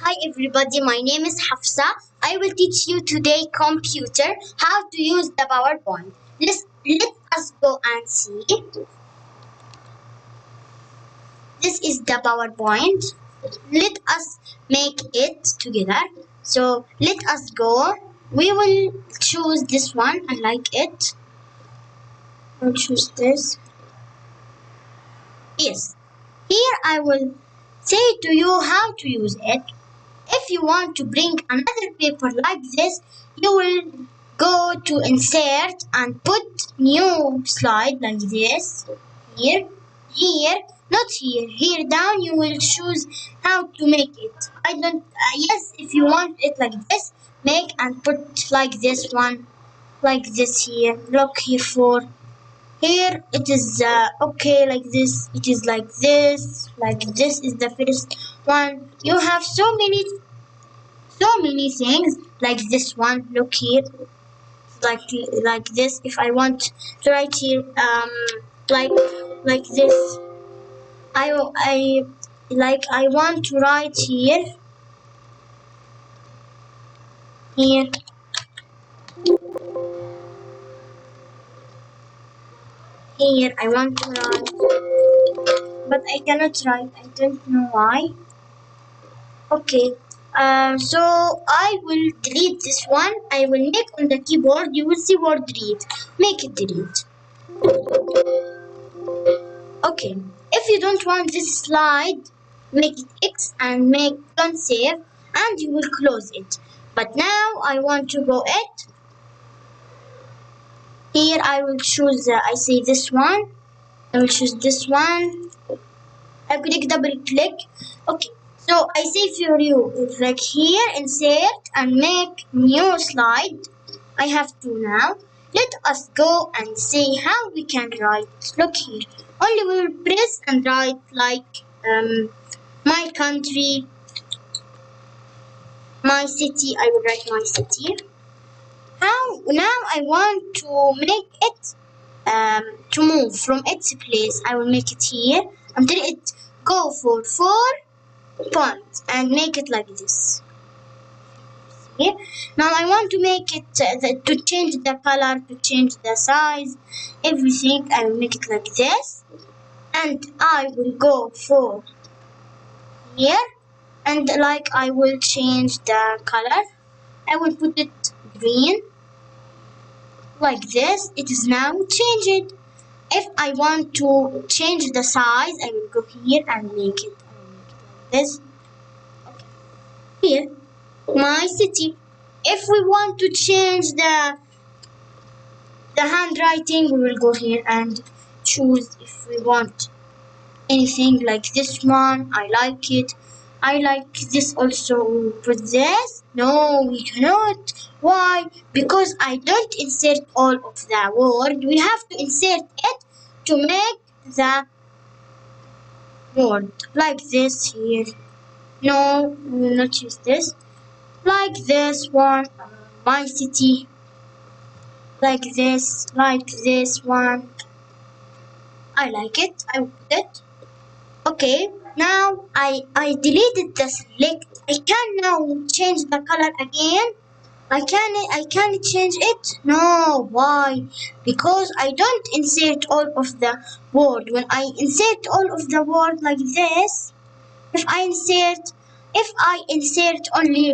Hi everybody, my name is Hafsa. I will teach you today computer how to use the PowerPoint. Let us go and see. This is the PowerPoint. Let us make it together. So let us go. We will choose this one. I like it. I'll choose this. Yes. Here I will say to you how to use it. If you want to bring another paper like this, you will go to insert and put new slide like this. Here, not here. Here down you will choose how to make it. Yes, if you want it like this, make and put like this one, like this here. Look here for. Here it is okay like this. It is like this is the first one. You have so many things like this one. Look here, like this. If I want to write here like this, I want to write here here I want to write, but I cannot write. I don't know why. Okay, so I will delete this one. I will make on the keyboard. You will see word delete. Make it delete. Okay, if you don't want this slide, make it X and don't save, and you will close it. But now I want to go it. Here I will choose. I say this one. I will choose this one. I click, double click. Okay. So I say for you, it's like here, insert and make new slide. I have to now. Let us go and see how we can write. Look here. Only we will press and write like my country, my city. I will write my city. Now I want to make it to move from its place. I will make it here until it go for 4 points and make it like this. Here. Now I want to make it to change the color, to change the size, everything. I will make it like this, and I will go for here, and like I will change the color. I will put it green like this. It is now changed. If I want to change the size, I will go here and make it. I will make it like this. Okay. Here, my city. If we want to change the handwriting, we will go here and choose if we want anything like this one. I like it. I like this also. Put this. No, we cannot. Why? Because I don't insert all of the word. We have to insert it to make the word like this here. No, we will not use this. Like this one, my city. Like this one. I like it. I will put it. Okay, now I deleted the select. I can now change the color again. I can change it. No, why? Because I don't insert all of the word. When I insert all of the word like this, if I insert only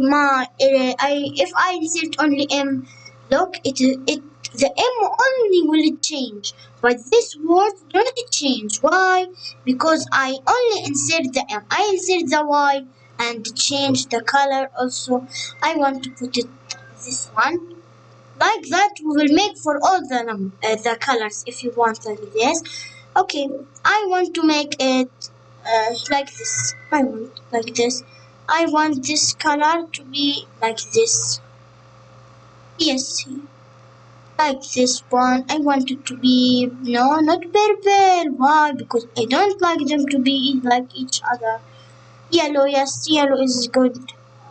if I insert only M, look, the M only will change, but this word don't change. Why? Because I only insert the M. I insert the Y and change the color also. I want to put it this one. Like that, we will make for all the colors if you want like this. Okay, I want to make it like this. I want like this. I want this color to be like this. Yes, like this one. I want it to be not purple. Why? Because I don't like them to be like each other. Yellow, yes, yellow is good.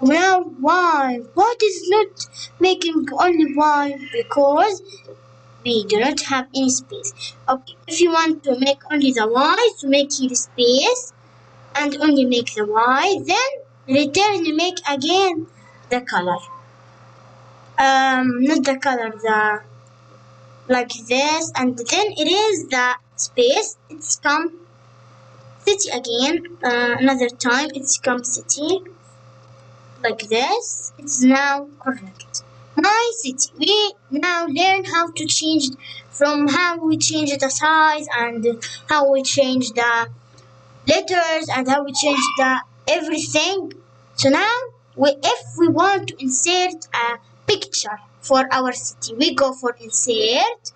Now, why? What is not making only Y? Because we do not have any space. Okay, if you want to make only the Y, to make here space and only make the Y, then return make again the color. Not the color, the like this, and then it is the space. It's come city again. Another time it's come city like this. It's now correct. My city. We now learn how to change from how we change the size and how we change the letters and how we change the everything. So now if we want to insert a picture for our city, we go for insert,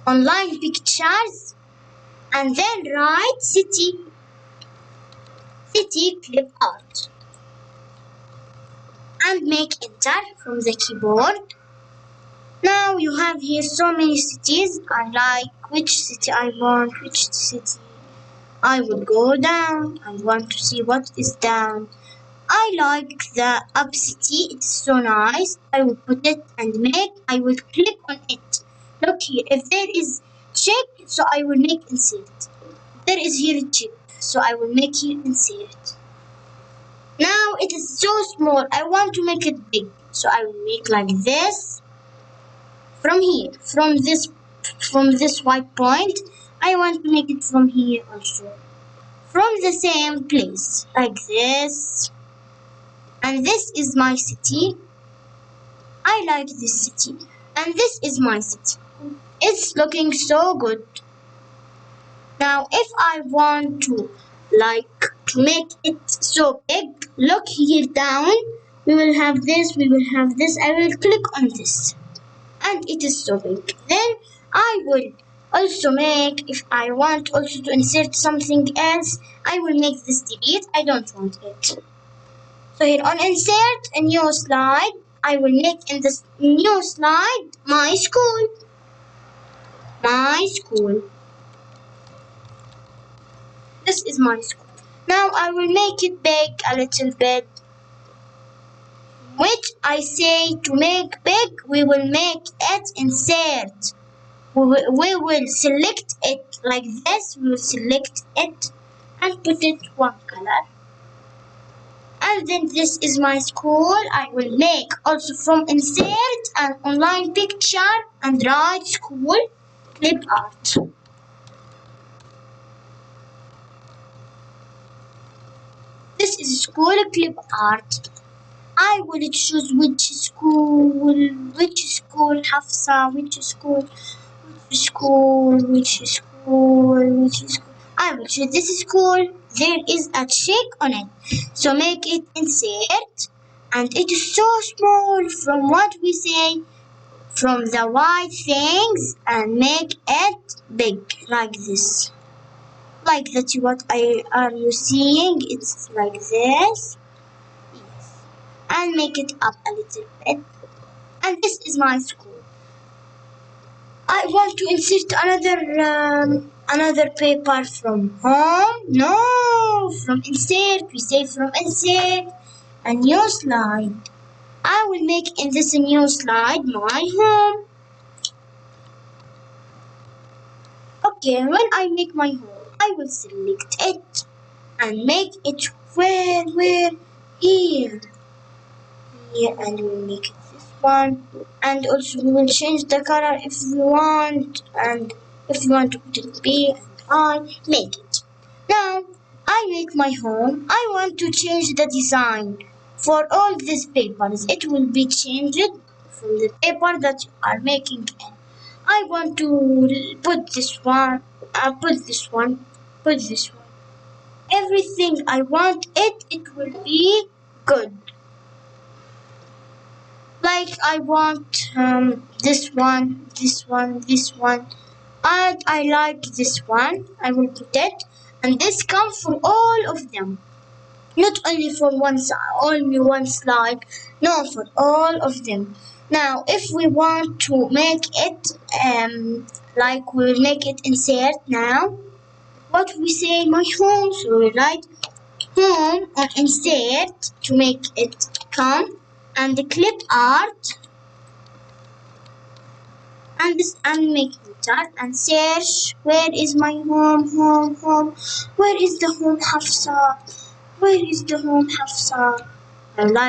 online pictures, and then write city clip art and make enter from the keyboard. Now you have here so many cities. I like which city I want, which city I will go down. I want to see what is down. I like the up city. It's so nice. I will put it and make. I will click on it. Look here. If there is check, so I will make insert. There is here check, so I will make here insert. Now it is so small. I want to make it big, so I will make like this. From here, from this white point, I want to make it from here also. From the same place, like this. And this is my city. I like this city. And this is my city. It's looking so good. Now, if I want to make it so big, look here down. We will have this, we will have this. I will click on this. And it is so big. Then I will also make, if I want also to insert something else, I will make this delete. I don't want it. So here on insert a new slide, I will make in this new slide my school. My school. This is my school. Now I will make it big a little bit. Which I say to make big, we will make it insert. We will select it like this. We will select it and put it one color. And then this is my school. I will make also from insert an online picture and write school clip art. This is school clip art. I will choose which school, Hafsa, which school. I will choose this school. There is a check on it. So make it insert. And it is so small from what we say, from the white things, and make it big like this. Like that, what are you seeing? It's like this. Yes. And make it up a little bit. And this is my school. I want to insert another paper from home. No, from insert. We say from insert a new slide. I will make in this new slide my home. Okay, when I make my home, I will select it and make it where here, and we'll make it this one. And also we will change the color if we want, and if you want to put it B and I make it. Now I make my home. I want to change the design for all these papers. It will be changed from the paper that you are making in. I want to put this one, put this one, put this one. Everything I want it will be good. Like I want this one, this one, this one. And I like this one. I will put it. And this comes for all of them. Not only for only one slide. No, for all of them. Now, if we want to make it, like we will make it insert now. What we say, my home. So we write home on insert to make it come. And the clip art. And this and make enter and search. Where is my home? Where is the home, Hafsa? Where is the home, Hafsa? I like